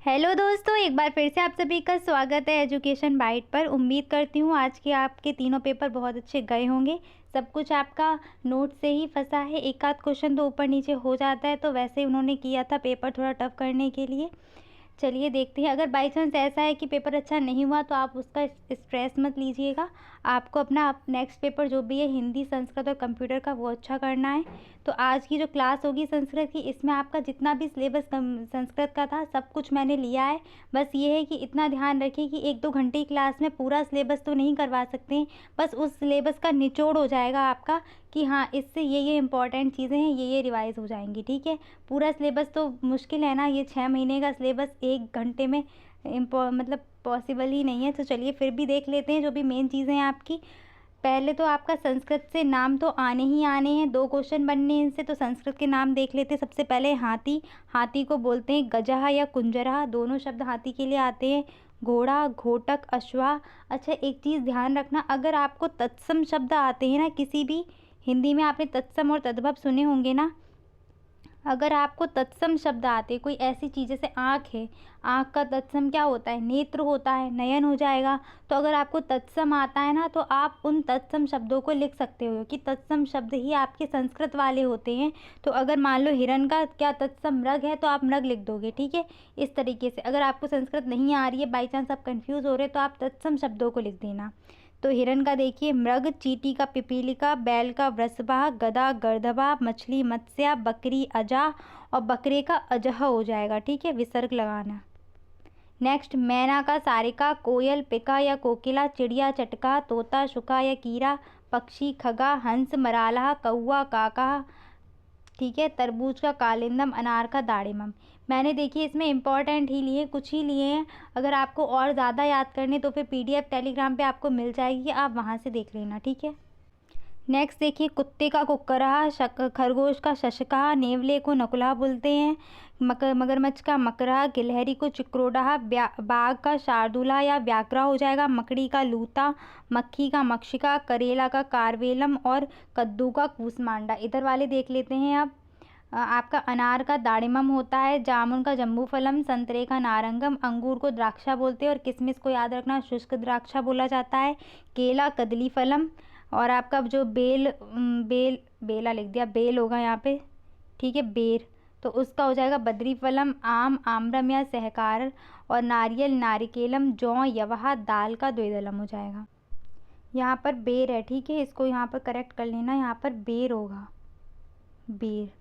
Hello दोस्तों, एक बार फिर से आप सभी का स्वागत है एजुकेशन बाइट पर। उम्मीद करती हूँ आज के आपके तीनों पेपर बहुत अच्छे गए होंगे। सब कुछ आपका नोट से ही फंसा है, एक आध क्वेश्चन तो ऊपर नीचे हो जाता है, तो वैसे ही उन्होंने किया था पेपर थोड़ा टफ करने के लिए। चलिए देखते हैं। अगर बाई चांस ऐसा है कि पेपर अच्छा नहीं हुआ तो आप उसका स्ट्रेस मत लीजिएगा। आपको अपना नेक्स्ट पेपर जो भी है हिंदी, संस्कृत और कंप्यूटर का वो अच्छा करना है। तो आज की जो क्लास होगी संस्कृत की, इसमें आपका जितना भी सिलेबस संस्कृत का था सब कुछ मैंने लिया है। बस ये है कि इतना ध्यान रखिए कि 1-2 घंटे की क्लास में पूरा सिलेबस तो नहीं करवा सकते हैं। बस उस सिलेबस का निचोड़ हो जाएगा आपका कि हाँ, इससे ये इंपॉर्टेंट चीज़ें हैं, ये रिवाइज़ हो जाएंगी। ठीक है, पूरा सिलेबस तो मुश्किल है ना, ये 6 महीने का सिलेबस 1 घंटे में मतलब पॉसिबल ही नहीं है। तो चलिए फिर भी देख लेते हैं जो भी मेन चीज़ें हैं आपकी। पहले तो आपका संस्कृत से नाम तो आने ही आने हैं, 2 क्वेश्चन बनने हैं इनसे। तो संस्कृत के नाम देख लेते हैं। सबसे पहले हाथी। हाथी को बोलते हैं गजहा या कुंजरहा, दोनों शब्द हाथी के लिए आते हैं। घोड़ा, घोटक, अश्वा। अच्छा, एक चीज़ ध्यान रखना, अगर आपको तत्सम शब्द आते हैं ना, किसी भी हिंदी में आपने तत्सम और तद्भव सुने होंगे ना, अगर आपको तत्सम शब्द आते, कोई ऐसी चीज़ जैसे आँख है, आँख का तत्सम क्या होता है? नेत्र होता है, नयन हो जाएगा। तो अगर आपको तत्सम आता है ना, तो आप उन तत्सम शब्दों को लिख सकते हो कि तत्सम शब्द ही आपके संस्कृत वाले होते हैं। तो अगर मान लो हिरण का क्या तत्सम मृग है, तो आप मृग लिख दोगे। ठीक है, इस तरीके से। अगर आपको संस्कृत नहीं आ रही है, बाई चांस आप कन्फ्यूज़ हो रहे, तो आप तत्सम शब्दों को लिख देना। तो हिरण का देखिए मृग, चींटी का पिपीलिका, बैल का वृषभा, गधा गर्दभा, मछली मत्स्या, बकरी अजा और बकरे का अजह हो जाएगा। ठीक है, विसर्ग लगाना। नेक्स्ट, मैना का सारिका, कोयल पिका या कोकिला, चिड़िया चटका, तोता शुका या कीरा, पक्षी खगा, हंस मराला, कौआ काका। ठीक है, तरबूज का कालिंदम, अनार का दाड़िमम। मैंने देखिए इसमें इंपॉर्टेंट ही लिए, कुछ ही लिए हैं। अगर आपको और ज़्यादा याद करने तो फिर पीडीएफ टेलीग्राम पे आपको मिल जाएगी, आप वहाँ से देख लेना। ठीक है, नेक्स्ट देखिए, कुत्ते का कुक्करहा, खरगोश का शशका, नेवले को नकुला बोलते हैं, मगरमच्छ का मकरा, गिलहरी को चिक्रोडा, बाघ का शार्दूला या व्याघ्रा हो जाएगा, मकड़ी का लूता, मक्खी का मक्षिका, करेला का कारवेलम और कद्दू का कूसमांडा। इधर वाले देख लेते हैं अब। आपका अनार का दाड़िमम होता है, जामुन का जम्बूफलम, संतरे का नारंगम, अंगूर को द्राक्षा बोलते हैं और किशमिश को याद रखना शुष्क द्राक्षा बोला जाता है, केला कदली फलम। और आपका जो बेला लिख दिया, बेल होगा यहाँ पे। ठीक है, बेर, तो उसका हो जाएगा बद्री फलम, आम आम्रम या सहकार और नारियल नारिकेलम, जौ यवहा, दाल का द्विदलम हो जाएगा। यहाँ पर बेर है। ठीक है, इसको यहाँ पर करेक्ट कर लेना, यहाँ पर बेर होगा, बेर।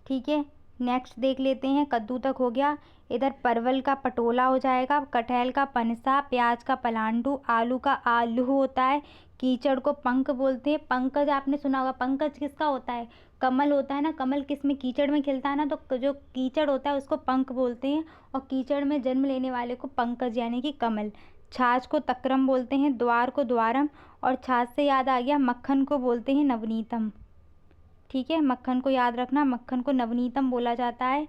ठीक है, नेक्स्ट देख लेते हैं। कद्दू तक हो गया। इधर परवल का पटोला हो जाएगा, कटहल का पनसा, प्याज का पलांडू, आलू का आलू होता है, कीचड़ को पंख बोलते हैं, पंकज आपने सुना होगा। पंकज किसका होता है? कमल होता है ना, कमल किस में? कीचड़ में खिलता है ना, तो जो कीचड़ होता है उसको पंख बोलते हैं और कीचड़ में जन्म लेने वाले को पंकज यानी कि कमल। छाछ को तक्रम बोलते हैं, द्वार को द्वारम और छाछ से याद आ गया, मक्खन को बोलते हैं नवनीतम। ठीक है, मक्खन को याद रखना, मक्खन को नवनीतम बोला जाता है।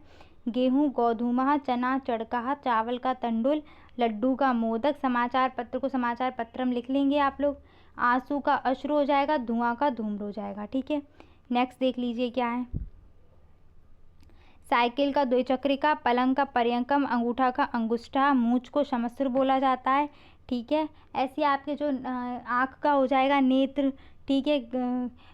गेहूँ गोधूमः, चना चड़कहा, चावल का तंडुल, लड्डू का मोदक, समाचार पत्र को समाचार पत्रम लिख लेंगे आप लोग। आंसू का अश्रु हो जाएगा, धुआं का धूम्र हो जाएगा। ठीक है, नेक्स्ट देख लीजिए क्या है। साइकिल का द्विचक्रिका, पलंग का पर्यंकम, अंगूठा का अंगुष्ठा, मूंछ को शमस्र बोला जाता है। ठीक है, ऐसे आपके जो आँख का हो जाएगा नेत्र। ठीक है,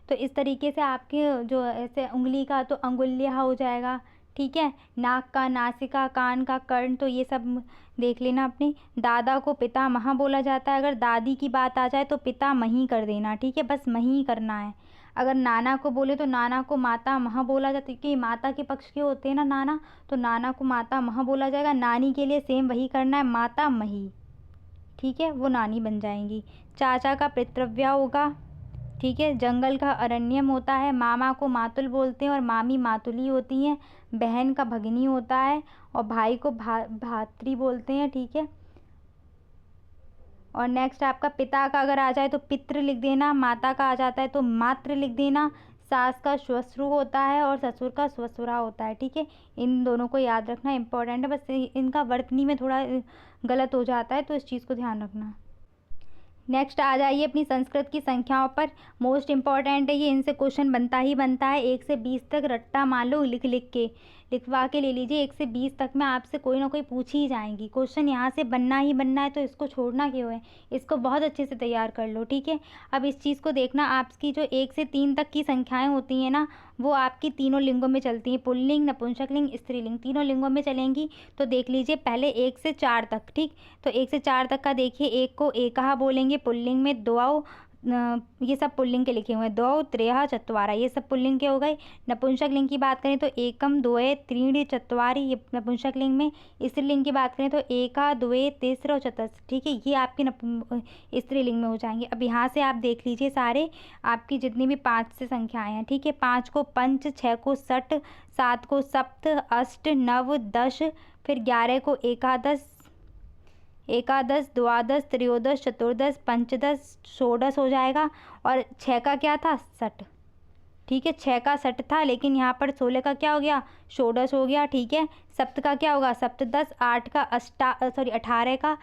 तो इस तरीके से आपके जो ऐसे उंगली का तो अंगुल्या हो जाएगा। ठीक है, नाक का नासिका, कान का कर्ण, तो ये सब देख लेना अपनी। दादा को पितामह बोला जाता है, अगर दादी की बात आ जाए तो पितामही कर देना। ठीक है, बस मही करना है। अगर नाना को बोले तो नाना को माता मह बोला जाता है, क्योंकि माता के पक्ष के होते हैं ना नाना, तो नाना को माता मह बोला जाएगा। नानी के लिए सेम वही करना है, माता मही। ठीक है, वो नानी बन जाएंगी। चाचा का पितृव्य होगा। ठीक है, जंगल का अरण्यम होता है, मामा को मातुल बोलते हैं और मामी मातुली होती हैं। बहन का भगिनी होता है और भाई को भात्री बोलते हैं। ठीक है, और नेक्स्ट आपका पिता का अगर आ जाए तो पितृ लिख देना, माता का आ जाता है तो मातृ लिख देना। सास का श्वश्रु होता है और ससुर का स्वसुरा होता है। ठीक है, इन दोनों को याद रखना, इंपॉर्टेंट है। बस इनका वर्तनी में थोड़ा गलत हो जाता है, तो इस चीज़ को ध्यान रखना। नेक्स्ट आ जाइए अपनी संस्कृत की संख्याओं पर। मोस्ट इंपॉर्टेंट है ये, इनसे क्वेश्चन बनता ही बनता है। 1 से 20 तक रट्टा मान लो लिख लिख के। लिखवा के ले लीजिए। 1 से 20 तक में आपसे कोई ना कोई पूछ ही जाएंगी। क्वेश्चन यहाँ से बनना ही बनना है, तो इसको छोड़ना क्यों है। इसको बहुत अच्छे से तैयार कर लो, ठीक है। अब इस चीज़ को देखना, आपकी जो 1 से 3 तक की संख्याएं होती हैं ना, वो आपकी तीनों लिंगों में चलती हैं। पुल्लिंग, नपुंसकलिंग, स्त्रीलिंग, तीनों लिंगों में चलेंगी। तो देख लीजिए पहले 1 से 4 तक, ठीक। तो 1 से 4 तक का देखिए, 1 को एकहा बोलेंगे पुल्लिंग में, द्वौ, ये सब पुल्लिंग के लिखे हुए हैं। द्वौ, त्रयः, चत्वारः, ये सब पुल्लिंग के हो गए। नपुंसक लिंग की बात करें तो एकम, द्वय, त्रीणि, चत्वारि, ये नपुंसक लिंग में। स्त्रीलिंग की बात करें तो एका, द्वे, तिस्र, चतुर्थ, ठीक है। ये आपके स्त्रीलिंग में हो जाएंगे। अब यहाँ से आप देख लीजिए सारे आपकी जितनी भी 5 से संख्याएं हैं, ठीक है। 5 को पंच, 6 को सठ, 7 को सप्त, अष्ट, नव, 10, फिर 11 को एकादश, एकादश, द्वादश, त्रयोदश, चतुर्दश, पंचदश, षोडश हो जाएगा। और 6 का क्या था, सठ, ठीक है। 6 का सठ था, लेकिन यहाँ पर 16 का क्या हो गया, षोडश हो गया, ठीक है। सप्त का क्या होगा, सप्तदश, 8 का 18 का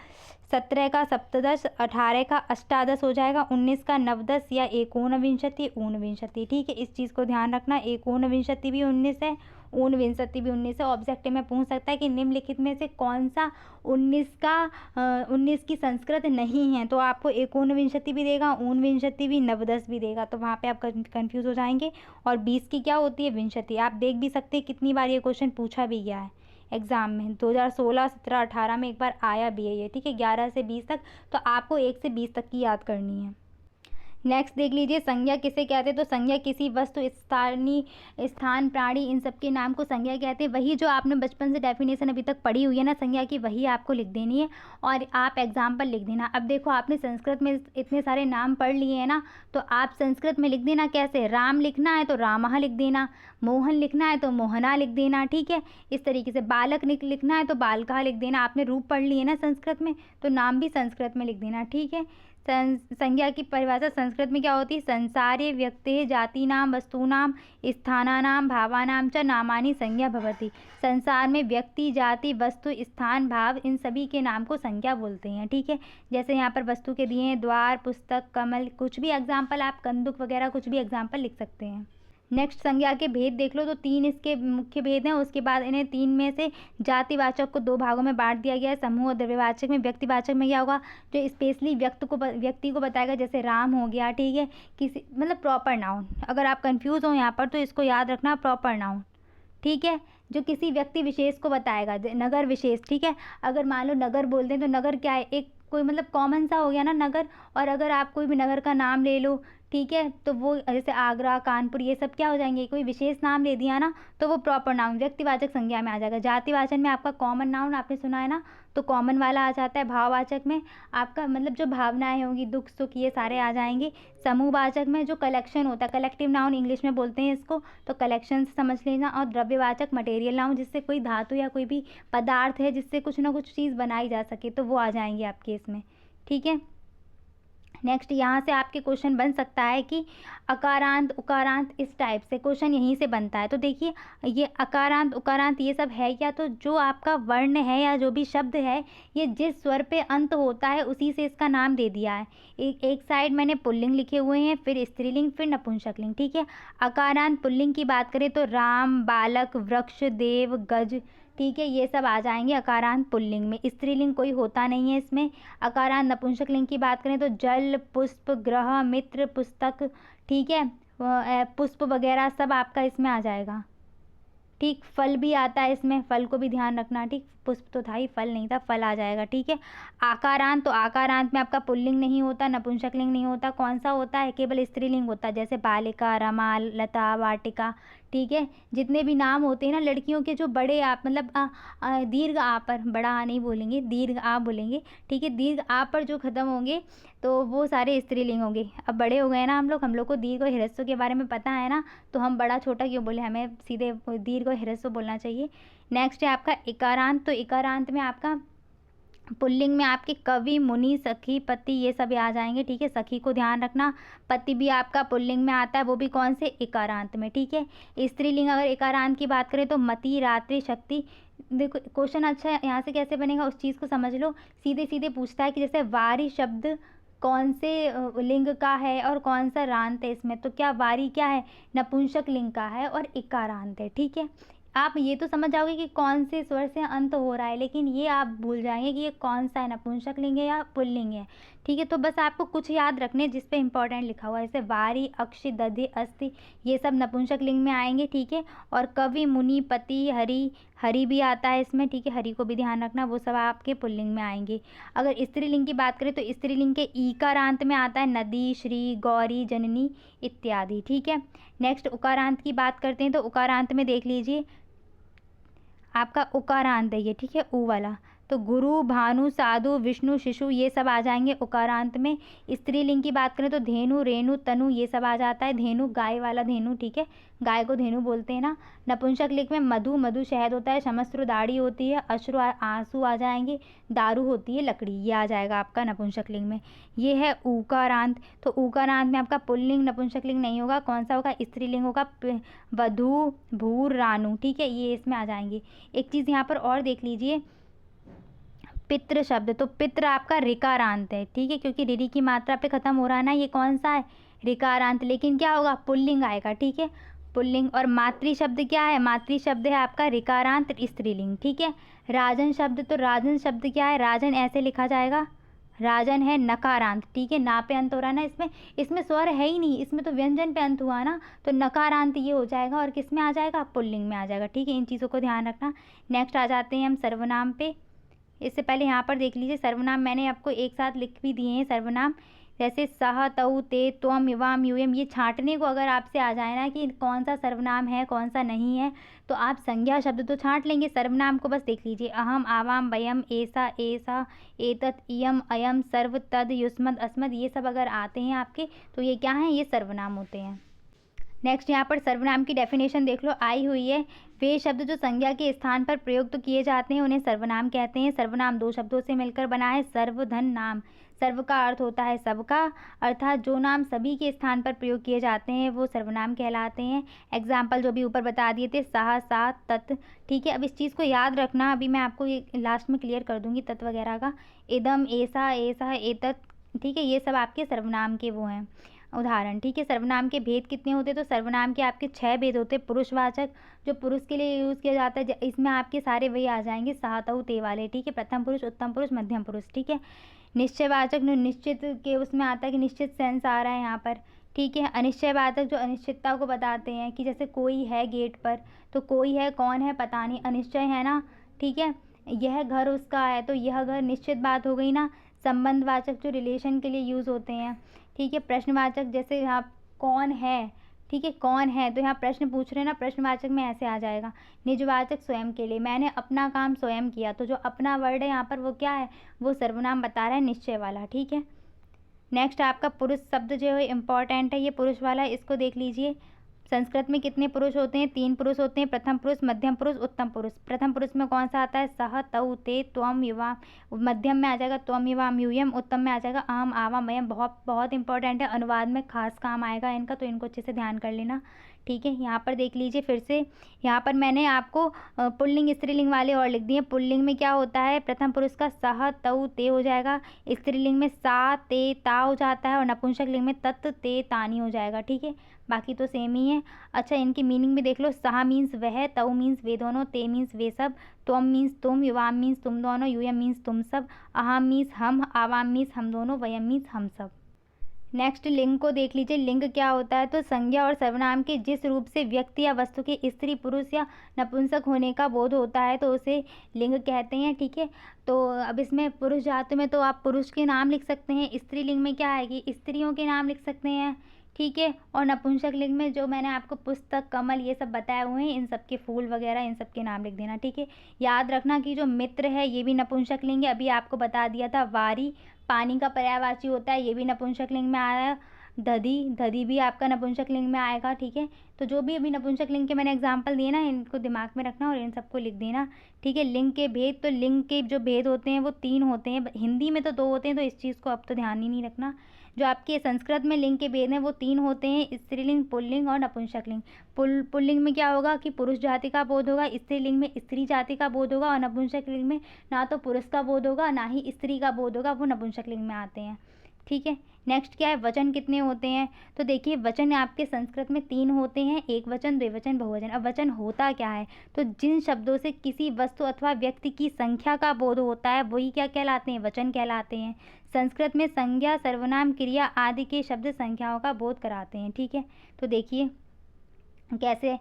17 का सप्तदश, 18 का अष्टादश हो जाएगा, 19 का नवदश या एकोनविंशति, ऊनविंशति, ठीक है। इस चीज़ को ध्यान रखना, एकोनविंशति भी 19 है, ऊनविंशति भी 19 है। ऑब्जेक्टिव में पूछ सकता है कि निम्नलिखित में से कौन सा 19 की संस्कृत नहीं है, तो आपको एकोनविंशति भी देगा, ऊनविंशति भी, नवदश भी देगा, तो वहाँ पे आप कंफ्यूज हो जाएंगे। और 20 की क्या होती है, विंशति। आप देख भी सकते हैं कितनी बार ये क्वेश्चन पूछा भी गया है एग्जाम में। 2016, 17, 18 में एक बार आया भी है ये, ठीक है। 11 से 20 तक, तो आपको 1 से 20 तक की याद करनी है। नेक्स्ट देख लीजिए, संज्ञा किसे कहते हैं। तो संज्ञा किसी वस्तु, स्थानीय, स्थान, प्राणी, इन सब के नाम को संज्ञा कहते हैं। वही जो आपने बचपन से डेफिनेशन अभी तक पढ़ी हुई है ना संज्ञा की, वही आपको लिख देनी है और आप एग्जाम पर लिख देना। अब देखो आपने संस्कृत में इतने सारे नाम पढ़ लिए हैं ना, तो आप संस्कृत में लिख देना कैसे। राम लिखना है तो रामः लिख देना, मोहन लिखना है तो मोहना लिख देना, ठीक है। इस तरीके से बालक लिखना है तो बालका लिख देना। आपने रूप पढ़ लिए ना संस्कृत में, तो नाम भी संस्कृत में लिख देना, ठीक है। संज्ञा की परिभाषा संस्कृत में क्या होती है, संसारे व्यक्ति जातीनाम वस्तूनाम स्थानानाम भावानाम च नामानि संज्ञा भवति। संसार में व्यक्ति, जाति, वस्तु, स्थान, भाव, इन सभी के नाम को संज्ञा बोलते हैं, ठीक है। जैसे यहाँ पर वस्तु के दिए हैं द्वार, पुस्तक, कमल, कुछ भी एग्जाम्पल, आप कंदुक वगैरह कुछ भी एग्जाम्पल लिख सकते हैं। नेक्स्ट संज्ञा के भेद देख लो, तो 3 इसके मुख्य भेद हैं। उसके बाद इन्हें 3 में से जातिवाचक को 2 भागों में बांट दिया गया है। समूह और द्रव्यवाचक में, व्यक्तिवाचक में क्या होगा, जो स्पेशली व्यक्ति को बताएगा, जैसे राम हो गया, ठीक है। किसी मतलब प्रॉपर नाउन। अगर आप कंफ्यूज हो यहाँ पर तो इसको याद रखना, प्रॉपर नाउन, ठीक है, जो किसी व्यक्ति विशेष को बताएगा। नगर विशेष, ठीक है। अगर मान लो नगर बोलते हैं तो नगर क्या है, एक कोई मतलब कॉमन सा हो गया ना नगर। और अगर आप कोई भी नगर का नाम ले लो, ठीक है, तो वो जैसे आगरा, कानपुर, ये सब क्या हो जाएंगे, कोई विशेष नाम ले दिया ना, तो वो प्रॉपर नाउन व्यक्तिवाचक संज्ञा में आ जाएगा। जातिवाचक में आपका कॉमन नाउन, आपने सुना है ना, तो कॉमन वाला आ जाता है। भाववाचक में आपका मतलब जो भावनाएं होंगी, दुख सुख, ये सारे आ जाएंगे। समूहवाचक में जो कलेक्शन होता है, कलेक्टिव नाउन इंग्लिश में बोलते हैं इसको, तो कलेक्शन से समझ लेना। और द्रव्यवाचक मटेरियल नाउन, जिससे कोई धातु या कोई भी पदार्थ है जिससे कुछ ना कुछ चीज़ बनाई जा सके, तो वो आ जाएंगे आपके इसमें, ठीक है। नेक्स्ट यहाँ से आपके क्वेश्चन बन सकता है कि अकारांत उकारांत, इस टाइप से क्वेश्चन यहीं से बनता है। तो देखिए ये अकारांत उकारांत ये सब है क्या, तो जो आपका वर्ण है या जो भी शब्द है, ये जिस स्वर पे अंत होता है उसी से इसका नाम दे दिया है। एक साइड मैंने पुल्लिंग लिखे हुए हैं, फिर स्त्रीलिंग, फिर नपुंसकलिंग, ठीक है। अकारांत पुल्लिंग की बात करें तो राम, बालक, वृक्ष, देव, गज, ठीक है, ये सब आ जाएंगे अकारांत पुल्लिंग में। स्त्रीलिंग कोई होता नहीं है इसमें। अकारांत नपुंसकलिंग की बात करें तो जल, पुष्प, ग्रह, मित्र, पुस्तक, ठीक है, पुष्प वगैरह सब आपका इसमें आ जाएगा, ठीक। फल भी आता है इसमें, फल को भी ध्यान रखना, ठीक। पुष्प तो था ही, फल नहीं था, फल आ जाएगा, ठीक है। आकारांत, तो आकारांत में आपका पुल्लिंग नहीं होता, नपुंसकलिंग नहीं होता, कौन सा होता है, केवल स्त्रीलिंग होता है, जैसे बालिका, रमा, लता, वाटिका, ठीक है। जितने भी नाम होते हैं ना लड़कियों के, जो बड़े आप मतलब दीर्घ आ पर, बड़ा आ नहीं बोलेंगे, दीर्घ आ बोलेंगे, ठीक है। दीर्घ आ पर जो खत्म होंगे तो वो सारे स्त्रीलिंग होंगे। अब बड़े हो गए ना हम लोग को दीर्घ और ह्रस्व के बारे में पता है ना, तो हम बड़ा छोटा क्यों बोले, हमें सीधे दीर्घ और ह्रस्व बोलना चाहिए। नेक्स्ट है आपका इकारांत, तो इकारांत में आपका पुल्लिंग में आपके कवि, मुनि, सखी, पति, ये सभी आ जाएंगे, ठीक है। सखी को ध्यान रखना। पति भी आपका पुल्लिंग में आता है, वो भी कौन से, इकारांत में, ठीक है। स्त्रीलिंग अगर इकारांत की बात करें तो मति, रात्रि, शक्ति। देखो क्वेश्चन अच्छा है, यहाँ से कैसे बनेगा उस चीज़ को समझ लो। सीधे सीधे पूछता है कि जैसे वारी शब्द कौन से लिंग का है और कौन सा रांत है इसमें, तो क्या वारी क्या है, नपुंसक लिंग का है और इकारांत है, ठीक है। आप ये तो समझ जाओगे कि कौन से स्वर से अंत हो रहा है, लेकिन ये आप भूल जाएंगे कि ये कौन सा है, नपुंसक लिंग है या पुल्लिंग है। ठीक है, तो बस आपको कुछ याद रखने जिस पे इंपॉर्टेंट लिखा हुआ है, जैसे वारी, अक्षि, दधि, अस्थि, ये सब नपुंसक लिंग में आएंगे। ठीक है, और कवि, मुनि, पति, हरि, हरि भी आता है इसमें। ठीक है, हरि को भी ध्यान रखना, वो सब आपके पुल्लिंग में आएंगे। अगर स्त्रीलिंग की बात करें तो स्त्रीलिंग के ईकारांत में आता है नदी, श्री, गौरी, जननी इत्यादि। ठीक है, नेक्स्ट उकारांत की बात करते हैं तो उकारांत में देख लीजिए आपका उकारांत है ये। ठीक है, ऊ वाला, तो गुरु, भानु, साधु, विष्णु, शिशु, ये सब आ जाएंगे उकारांत में। स्त्रीलिंग की बात करें तो धेनु, रेणु, तनु, ये सब आ जाता है। धेनु गाय वाला धेनु। ठीक है, गाय को धेनु बोलते हैं ना। नपुंसक लिंग में मधु, मधु शहद होता है। शमश्रु दाढ़ी होती है। अश्रु आंसू आ जाएंगे। दारू होती है लकड़ी, ये आ जाएगा आपका नपुंसक लिंग में। ये है ऊकारांत। तो ऊकारांत में आपका पुल्लिंग नपुंसक लिंग नहीं होगा, कौन सा होगा, स्त्रीलिंग होगा, वधु, भूर, रानू। ठीक है, ये इसमें आ जाएंगे। एक चीज़ यहाँ पर और देख लीजिए, पितृ शब्द, तो पितृ आपका ऋकारांत है। ठीक है, क्योंकि ऋरी की मात्रा पे खत्म हो रहा है ना, ये कौन सा है, ऋकारांत, लेकिन क्या होगा, पुल्लिंग आएगा। ठीक है, पुल्लिंग। और मातृ शब्द क्या है, मातृ शब्द है आपका ऋकारांत स्त्रीलिंग। ठीक है, राजन शब्द, तो राजन शब्द क्या है, राजन ऐसे लिखा जाएगा, राजन है नकारांत। ठीक है, ना पे अंत हो रहा है ना, इसमें इसमें स्वर है ही नहीं, इसमें तो व्यंजन पे अंत हुआ ना, तो नकारांत ये हो जाएगा और किस में आ जाएगा, पुल्लिंग में आ जाएगा। ठीक है, इन चीज़ों को ध्यान रखना। नेक्स्ट आ जाते हैं हम सर्वनाम पे। इससे पहले यहाँ पर देख लीजिए सर्वनाम मैंने आपको एक साथ लिख भी दिए हैं सर्वनाम, जैसे सह, तऊ, ते, त्वम, युवाम, यूयम। ये छांटने को अगर आपसे आ जाए ना कि कौन सा सर्वनाम है कौन सा नहीं है, तो आप संज्ञा शब्द तो छांट लेंगे, सर्वनाम को बस देख लीजिए, अहम, आवाम, वयम, ऐसा, ऐसा, एतत्, इयम, अयम, सर्व, तद, युष्मद्, अस्मद्, ये सब अगर आते हैं आपके तो ये क्या हैं, ये सर्वनाम होते हैं। नेक्स्ट यहाँ पर सर्वनाम की डेफिनेशन देख लो, आई हुई है, वे शब्द जो संज्ञा के स्थान पर प्रयुक्त किए जाते हैं उन्हें सर्वनाम कहते हैं। सर्वनाम दो शब्दों से मिलकर बना है, सर्व, धन, नाम। सर्व का अर्थ होता है सबका, अर्थात जो नाम सभी के स्थान पर प्रयोग किए जाते हैं वो सर्वनाम कहलाते हैं। एग्जाम्पल जो भी ऊपर बता दिए थे, सह, सा, तत्। ठीक है, अब इस चीज़ को याद रखना, अभी मैं आपको ये लास्ट में क्लियर कर दूंगी तत् वगैरह का। इदम, ऐसा, ऐसा, एतत्। ठीक है, ये सब आपके सर्वनाम के वो हैं उदाहरण। ठीक है, सर्वनाम के भेद कितने होते हैं, तो सर्वनाम के आपके 6 भेद होते हैं। पुरुषवाचक जो पुरुष के लिए यूज़ किया जाता है, इसमें आपके सारे वही आ जाएंगे, सह, तऊ, ते वाले। ठीक है, प्रथम पुरुष, उत्तम पुरुष, मध्यम पुरुष। ठीक है, निश्चयवाचक जो निश्चित के उसमें आता है कि निश्चित सेंस आ रहा है यहाँ पर। ठीक है, अनिश्चयवाचक जो अनिश्चितता को बताते हैं कि जैसे कोई है गेट पर, तो कोई है, कौन है पता नहीं, अनिश्चय है ना। ठीक है, यह घर उसका है, तो यह घर निश्चित बात हो गई ना। संबंधवाचक जो रिलेशन के लिए यूज़ होते हैं। ठीक है, प्रश्नवाचक जैसे यहाँ कौन है, ठीक है, कौन है, तो यहाँ प्रश्न पूछ रहे हैं ना, प्रश्नवाचक में ऐसे आ जाएगा। निजवाचक स्वयं के लिए, मैंने अपना काम स्वयं किया, तो जो अपना वर्ड है यहाँ पर वो क्या है, वो सर्वनाम बता रहा है, निश्चय वाला। ठीक है, नेक्स्ट आपका पुरुष शब्द जो है इम्पॉर्टेंट है, ये पुरुष वाला है, इसको देख लीजिए। संस्कृत में कितने पुरुष होते हैं, 3 पुरुष होते हैं, प्रथम पुरुष, मध्यम पुरुष, उत्तम पुरुष। प्रथम पुरुष में कौन सा आता है, सह, तऊ, ते, त्वम, युवा। मध्यम में आ जाएगा त्वम, युवाम, यूयम। उत्तम में आ जाएगा अहम, आवाम, वयम। बहुत बहुत इंपॉर्टेंट है, अनुवाद में खास काम आएगा इनका, तो इनको अच्छे से ध्यान कर लेना। ठीक है, यहाँ पर देख लीजिए फिर से, यहाँ पर मैंने आपको पुल्लिंग स्त्रीलिंग वाले और लिख दिए। पुल्लिंग में क्या होता है, प्रथम पुरुष का सह, तऊ, ते हो जाएगा। स्त्रीलिंग में सा, ते, ता हो जाता है, और नपुंसक लिंग में तत्, ते, तानी हो जाएगा। ठीक है, बाकी तो सेम ही है। अच्छा, इनकी मीनिंग भी देख लो, सहा मीन्स वह, तऊ मीन्स वे दोनों, ते मीन्स वे सब, त्वम मीन्स तुम, युवाम मीन्स तुम दोनों, यूयम मीन्स तुम सब, अहम मीन्स हम, आवाम मीन्स हम दोनों, वयम मीन्स हम सब। नेक्स्ट लिंग को देख लीजिए, लिंग क्या होता है, तो संज्ञा और सर्वनाम के जिस रूप से व्यक्ति या वस्तु के स्त्री, पुरुष या नपुंसक होने का बोध होता है तो उसे लिंग कहते हैं। ठीक है, तो अब इसमें पुरुष जाति में तो आप पुरुष के नाम लिख सकते हैं, स्त्रीलिंग में क्या है कि स्त्रियों के नाम लिख सकते हैं। ठीक है, और नपुंसक लिंग में जो मैंने आपको पुस्तक, कमल, ये सब बताए हुए हैं, इन सब के फूल वगैरह, इन सब के नाम लिख देना। ठीक है, याद रखना कि जो मित्र है ये भी नपुंसक लिंग है, अभी आपको बता दिया था। वारी पानी का पर्यायवाची होता है, ये भी नपुंसक लिंग में आया। दधी, दधी भी आपका नपुंसक लिंग में आएगा। ठीक है, तो जो भी अभी नपुंसक लिंग के मैंने एग्जाम्पल दिए ना, इनको दिमाग में रखना और इन सबको लिख देना। ठीक है, लिंग के भेद, तो लिंग के जो भेद होते हैं वो 3 होते हैं, हिंदी में तो 2 होते हैं, तो इस चीज़ को अब तो ध्यान ही नहीं रखना। जो आपके संस्कृत में लिंग के भेद हैं वो 3 होते हैं, स्त्रीलिंग, पुल्लिंग और नपुंसक लिंग। पुल्लिंग में क्या होगा कि पुरुष जाति का बोध होगा, स्त्रीलिंग में स्त्री जाति का बोध होगा, और नपुंसक लिंग में ना तो पुरुष का बोध होगा ना ही स्त्री का बोध होगा, वो नपुंसक लिंग में आते हैं। ठीक है, नेक्स्ट क्या है, वचन कितने होते हैं? तो देखिए वचन आपके संस्कृत में 3 होते हैं, एक वचन, द्विवचन, बहुवचन। अब वचन होता क्या है? तो जिन शब्दों से किसी वस्तु अथवा व्यक्ति की संख्या का बोध होता है वही क्या कहलाते हैं? वचन कहलाते हैं। संस्कृत में संज्ञा, सर्वनाम, क्रिया आदि के शब्द संख्याओं का बोध कराते हैं। ठीक है, तो देखिए कैसे,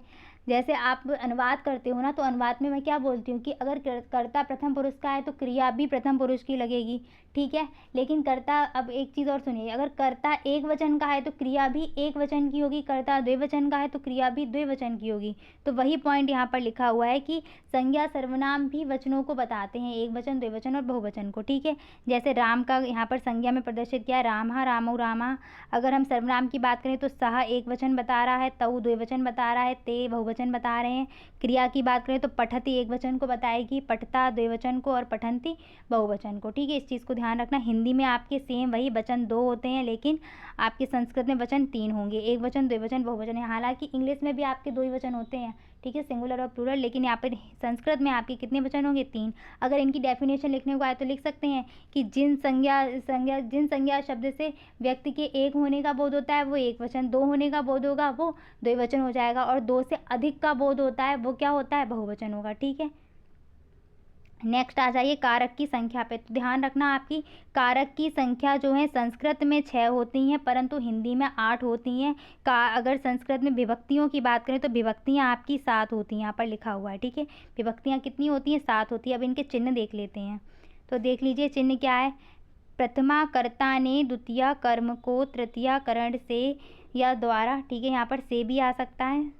जैसे आप अनुवाद करते हो ना, तो अनुवाद में मैं क्या बोलती हूँ कि अगर कर्ता प्रथम पुरुष का है तो क्रिया भी प्रथम पुरुष की लगेगी। ठीक है, लेकिन कर्ता, अब एक चीज़ और सुनिए, अगर कर्ता एक वचन का है तो क्रिया भी एक वचन की होगी, कर्ता द्विवचन का है तो क्रिया भी द्विवचन की होगी। तो वही पॉइंट यहाँ पर लिखा हुआ है कि संज्ञा सर्वनाम भी वचनों को बताते हैं, एक वचन, द्विवचन और बहुवचन को। ठीक है, जैसे राम का यहाँ पर संज्ञा में प्रदर्शित किया, रामः, रामौ, रामा। अगर हम सर्वनाम की बात करें तो सह एक वचन बता रहा है, तऊ द्विवचन बता रहा है, ते बहुवचन बता रहे हैं। क्रिया की बात करें तो पठति एक वचन को बताएगी, पठता द्विवचन को और पठन्ति बहुवचन को। ठीक है, इस चीज़ को ध्यान रखना। हिंदी में आपके सेम वही वचन 2 होते हैं, लेकिन आपके संस्कृत में वचन 3 होंगे, एक वचन, द्विवचन, बहुवचन है। हालांकि इंग्लिश में भी आपके 2 ही वचन होते हैं, ठीक है, सिंगुलर और प्लूरल, लेकिन यहाँ पर संस्कृत में आपके कितने वचन होंगे? 3। अगर इनकी डेफिनेशन लिखने को आए तो लिख सकते हैं कि जिन संज्ञा शब्द से व्यक्ति के एक होने का बोध होता है वो एक वचन, 2 होने का बोध होगा वो द्विवचन हो जाएगा, और 2 से अधिक का बोध होता है वो क्या होता है? बहुवचन होगा। ठीक है, नेक्स्ट आ जाइए कारक की संख्या पे। तो ध्यान रखना, आपकी कारक की संख्या जो है संस्कृत में 6 होती हैं, परंतु हिंदी में 8 होती हैं। अगर संस्कृत में विभक्तियों की बात करें तो विभक्तियां आपकी 7 होती हैं, यहाँ पर लिखा हुआ है। ठीक है, विभक्तियां कितनी होती हैं? 7 होती है। अब इनके चिन्ह देख लेते हैं, तो देख लीजिए चिन्ह क्या है। प्रथमा कर्ता ने द्वितीय कर्म को तृतीया करण से या द्वारा, ठीक है, यहाँ पर से भी आ सकता है।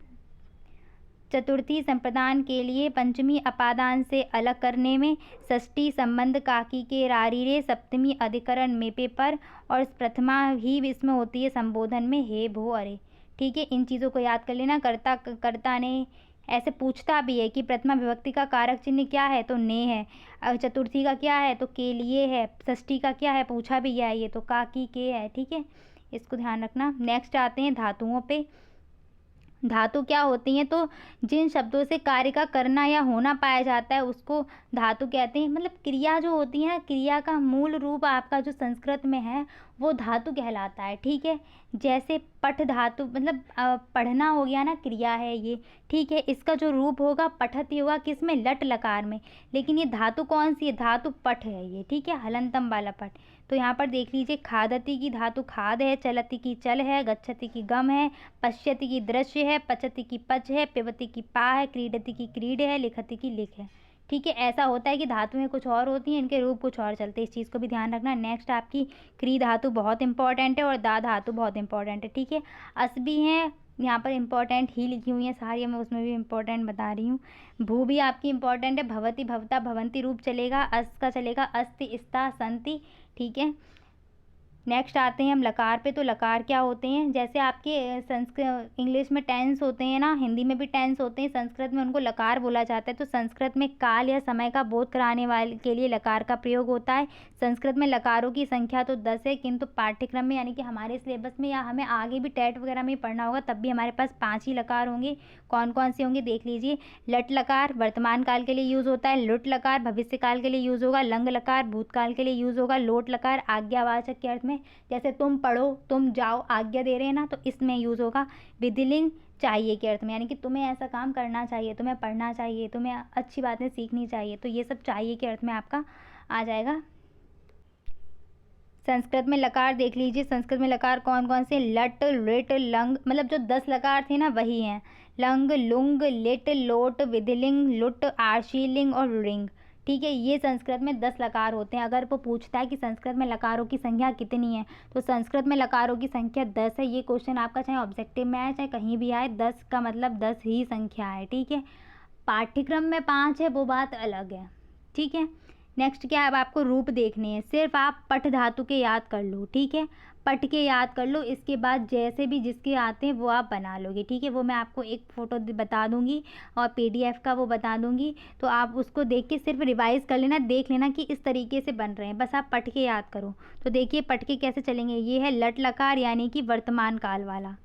चतुर्थी संप्रदान के लिए पंचमी अपादान से अलग करने में, षष्ठी संबंध काकी के रारीरे, सप्तमी अधिकरण में पे पर, और प्रथमा ही इसमें होती है संबोधन में हे भो अरे। ठीक है, इन चीज़ों को याद कर लेना। कर्ता ने ऐसे पूछता भी है कि प्रथमा विभक्ति का कारक चिन्ह क्या है? तो ने है। चतुर्थी का क्या है? तो के लिए है। षष्ठी का क्या है? पूछा भी है ये, तो काकी के है। ठीक है, इसको ध्यान रखना। नेक्स्ट आते हैं धातुओं पे। धातु क्या होती हैं? तो जिन शब्दों से कार्य का करना या होना पाया जाता है उसको धातु कहते हैं। मतलब क्रिया जो होती है ना, क्रिया का मूल रूप आपका जो संस्कृत में है वो धातु कहलाता है। ठीक है, जैसे पठ धातु, मतलब पढ़ना हो गया ना, क्रिया है ये। ठीक है, इसका जो रूप होगा पठति होगा, किस में? लट लकार में। लेकिन ये धातु कौन सी है? धातु पठ है ये। ठीक है, हलंतम वाला पठ। तो यहाँ पर देख लीजिए, खादति की धातु खाद है, चलति की चल है, गच्छति की गम है, पश्यति की दृश्य है, पचति की पच है, पिबति की पा है, क्रीडति की क्रीड है, लिखति की लिख है। ठीक है, ऐसा होता है कि धातुएं कुछ और होती हैं, इनके रूप कुछ और चलते हैं, इस चीज़ को भी ध्यान रखना। नेक्स्ट आपकी क्री धातु बहुत इंपॉर्टेंट है और दा धातु बहुत इंपॉर्टेंट है। ठीक है, अस भी हैं, यहाँ पर इंपॉर्टेंट ही लिखी हुई है सारी, मैं उसमें भी इंपॉर्टेंट बता रही हूँ। भू भी आपकी इंपॉर्टेंट है, भवती भवता भवंती रूप चलेगा, अस का चलेगा अस्ति स्ता संति। ठीक है, नेक्स्ट आते हैं हम लकार पे। तो लकार क्या होते हैं? जैसे आपके संस्कृत इंग्लिश में टेंस होते हैं ना, हिंदी में भी टेंस होते हैं, संस्कृत में उनको लकार बोला जाता है। तो संस्कृत में काल या समय का बोध कराने वाले के लिए लकार का प्रयोग होता है। संस्कृत में लकारों की संख्या तो 10 है, किंतु पाठ्यक्रम में यानी कि हमारे सिलेबस में या हमें आगे भी टेट वगैरह में पढ़ना होगा तब भी हमारे पास 5 ही लकार होंगे। कौन कौन से होंगे देख लीजिए। लट लकार वर्तमान काल के लिए यूज़ होता है, लुट लकार भविष्य काल के लिए यूज़ होगा, लंग लकार भूतकाल के लिए यूज़ होगा, लोट लकार आज्ञावाचक के अर्थ में, जैसे तुम पढ़ो, तुम जाओ, आज्ञा दे रहे हैं ना, तो इसमें यूज़ होगा। विधिलिंग चाहिए के अर्थ में, यानी कि तुम्हें ऐसा काम करना चाहिए, तुम्हें पढ़ना चाहिए, तुम्हें अच्छी बातें सीखनी चाहिए, तो ये सब चाहिए के अर्थ में आपका आ जाएगा। संस्कृत में लकार देख लीजिए, संस्कृत में लकार कौन कौन से? लट लिट लंग, मतलब जो 10 लकार थे ना वही हैं। लंग लुंग लिट लोट विधिलिंग लुट आशीलिंग और रिंग। ठीक है, ये संस्कृत में 10 लकार होते हैं। अगर वो पूछता है कि संस्कृत में लकारों की संख्या कितनी है, तो संस्कृत में लकारों की संख्या 10 है। ये क्वेश्चन आपका चाहे ऑब्जेक्टिव में आए चाहे कहीं भी आए, 10 का मतलब 10 ही संख्या है। ठीक है, पाठ्यक्रम में 5 है वो बात अलग है। ठीक है, नेक्स्ट क्या है? अब आपको रूप देखने हैं, सिर्फ आप पठ धातु के याद कर लो। ठीक है, पठ के याद कर लो, इसके बाद जैसे भी जिसके आते हैं वो आप बना लोगे। ठीक है, वो मैं आपको एक फ़ोटो बता दूंगी और PDF का वो बता दूंगी, तो आप उसको देख के सिर्फ रिवाइज़ कर लेना, देख लेना कि इस तरीके से बन रहे हैं, बस आप पठ के याद करो। तो देखिए पठ के कैसे चलेंगे। ये है लट लकार यानी कि वर्तमान काल वाला।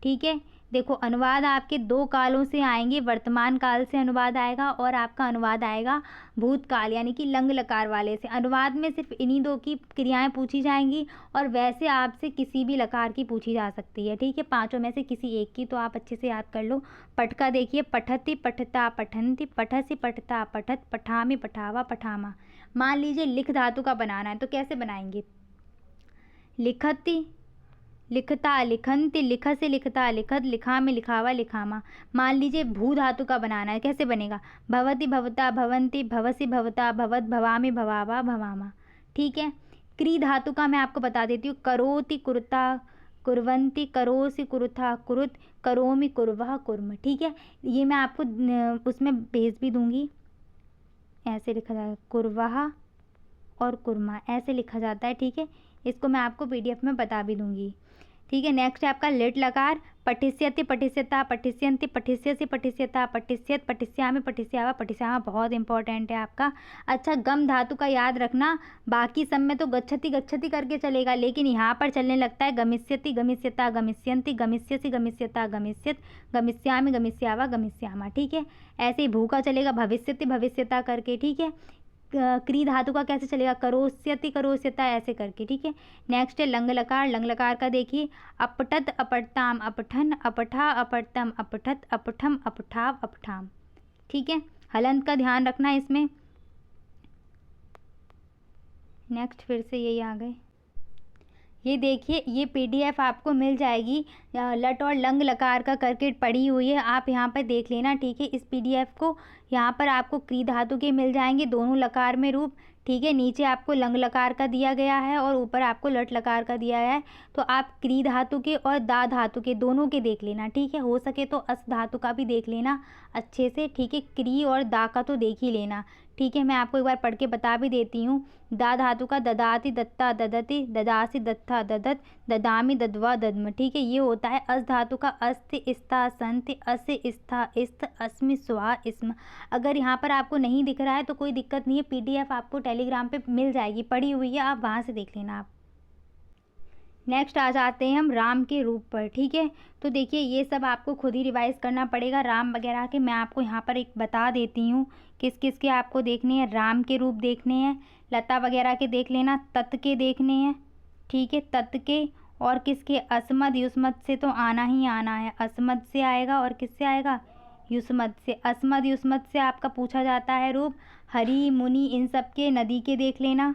ठीक है, देखो अनुवाद आपके दो कालों से आएंगे, वर्तमान काल से अनुवाद आएगा और आपका अनुवाद आएगा भूतकाल यानी कि लंग लकार वाले से। अनुवाद में सिर्फ इन्हीं दो की क्रियाएं पूछी जाएंगी और वैसे आपसे किसी भी लकार की पूछी जा सकती है, ठीक है, पांचों में से किसी एक की, तो आप अच्छे से याद कर लो। पठ का देखिए, पठति पठता पठंती, पठसी पठता पठत, पठामी पठावा पठामा। मान लीजिए लिख धातु का बनाना है तो कैसे बनाएंगे, लिखति लिखता लिखंति, लिख से लिखता लिखत, लिखा में लिखावा लिखामा। मान लीजिए भू धातु का बनाना है, कैसे बनेगा, भवति भवता भवंती, भवसी भवता भवत, भवामी भवावा भवामा, ठीक है। क्री धातु का मैं आपको बता देती हूँ, करोति कुरुता कुर्वंती, करोसि कुरुथा कुरुत, करोमि कुर्वह कुर्म, ठीक है। ये मैं आपको उसमें भेज भी दूंगी, ऐसे लिखा जाएगा कुर्वह और कुर्मा, ऐसे लिखा जाता है, ठीक है। इसको मैं आपको PDF में बता भी दूंगी, ठीक है। नेक्स्ट है आपका लिट लकार, पठिष्यति पठिष्यता पठिष्यन्ति, पठिष्यसि पठिष्यता पठिष्यत, पठिष्यामि पठिष्यावा पठिष्यामा, बहुत इंपॉर्टेंट है आपका। अच्छा, गम धातु का याद रखना, बाकी सब में तो गच्छति गच्छति करके चलेगा, लेकिन यहाँ पर चलने लगता है गमिष्यति गमिष्यता गमिष्यन्ति, गमिष्यसि गमिष्यता गमिष्यत, गमिष्यामि गमिष्यावा गमिष्यामा, ठीक है। ऐसे ही भू का चलेगा भविष्यति भविष्यता करके, ठीक है। क्री धातु का कैसे चलेगा, करोष्यति करोष्यता ऐसे करके, ठीक है। नेक्स्ट है लंग लकार, लंग लकार का देखिए, अपठत अपठताम अपठन, अपठा अपठतम अपठत, अपठम अपठाव अपठाम, ठीक है। हलंत का ध्यान रखना इसमें। नेक्स्ट फिर से यही आ गए, ये देखिए ये PDF आपको मिल जाएगी, लट और लंग लकार का करके पड़ी हुई है, आप यहाँ पर देख लेना, ठीक है। इस PDF को यहाँ पर आपको क्री धातु के मिल जाएंगे दोनों लकार में रूप, ठीक है। नीचे आपको लंग लकार का दिया गया है और ऊपर आपको लट लकार का दिया गया है, तो आप क्री धातु के और दा धातु के दोनों के देख लेना, ठीक है। हो सके तो अस धातु का भी देख लेना अच्छे से, ठीक है। क्री और दा का तो देख ही लेना, ठीक है। मैं आपको एक बार पढ़ के बता भी देती हूँ। दा धातु का ददाति दत्ता ददति, ददासी दत्ता ददत, ददामी दद्वा दद्म, ठीक है। ये होता है अस धातु का अस्ति स्था संति, अस स्था इस्थ, अस्मि स्वा इस्म। अगर यहाँ पर आपको नहीं दिख रहा है तो कोई दिक्कत नहीं है, PDF आपको टेलीग्राम पे मिल जाएगी, पड़ी हुई है, आप वहाँ से देख लेना आप। नेक्स्ट आ जाते हैं हम राम के रूप पर, ठीक है। तो देखिए ये सब आपको खुद ही रिवाइज करना पड़ेगा, राम वगैरह के मैं आपको यहाँ पर एक बता देती हूँ किस किस के आपको देखने हैं। राम के रूप देखने हैं, लता वगैरह के देख लेना, तत् के देखने हैं, ठीक है, तत् के। और किसके, अस्मद युष्मद से तो आना ही आना है, अस्मद से आएगा और किससे आएगा, युष्मद से। अस्मद युष्मद से आपका पूछा जाता है रूप। हरि मुनि इन सब के, नदी के देख लेना,